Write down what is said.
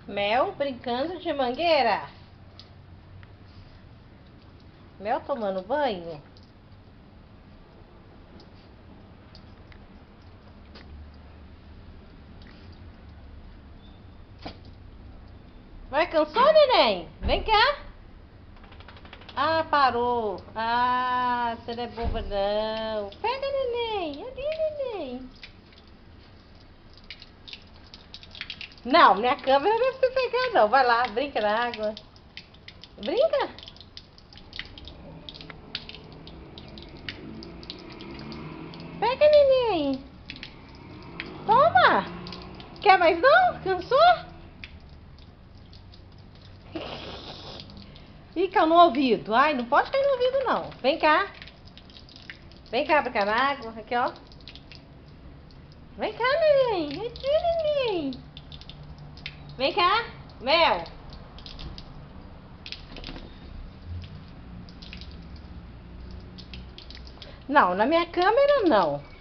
Mel brincando de mangueira. Mel tomando banho. Vai, cansou, neném? Vem cá. Ah, parou. Ah, você não é boba, não. Pega, neném. Ali, neném. Não, minha câmera não é pra você pegar, não. Vai lá, brinca na água. Brinca. Pega, neném. Toma. Quer mais não? Cansou? Ih, caiu no ouvido. Ai, não pode cair no ouvido, não. Vem cá. Vem cá, brincar na água. Aqui, ó. Vem cá, neném. Aqui, neném. Vem cá. Mel. Não, na minha câmera, não.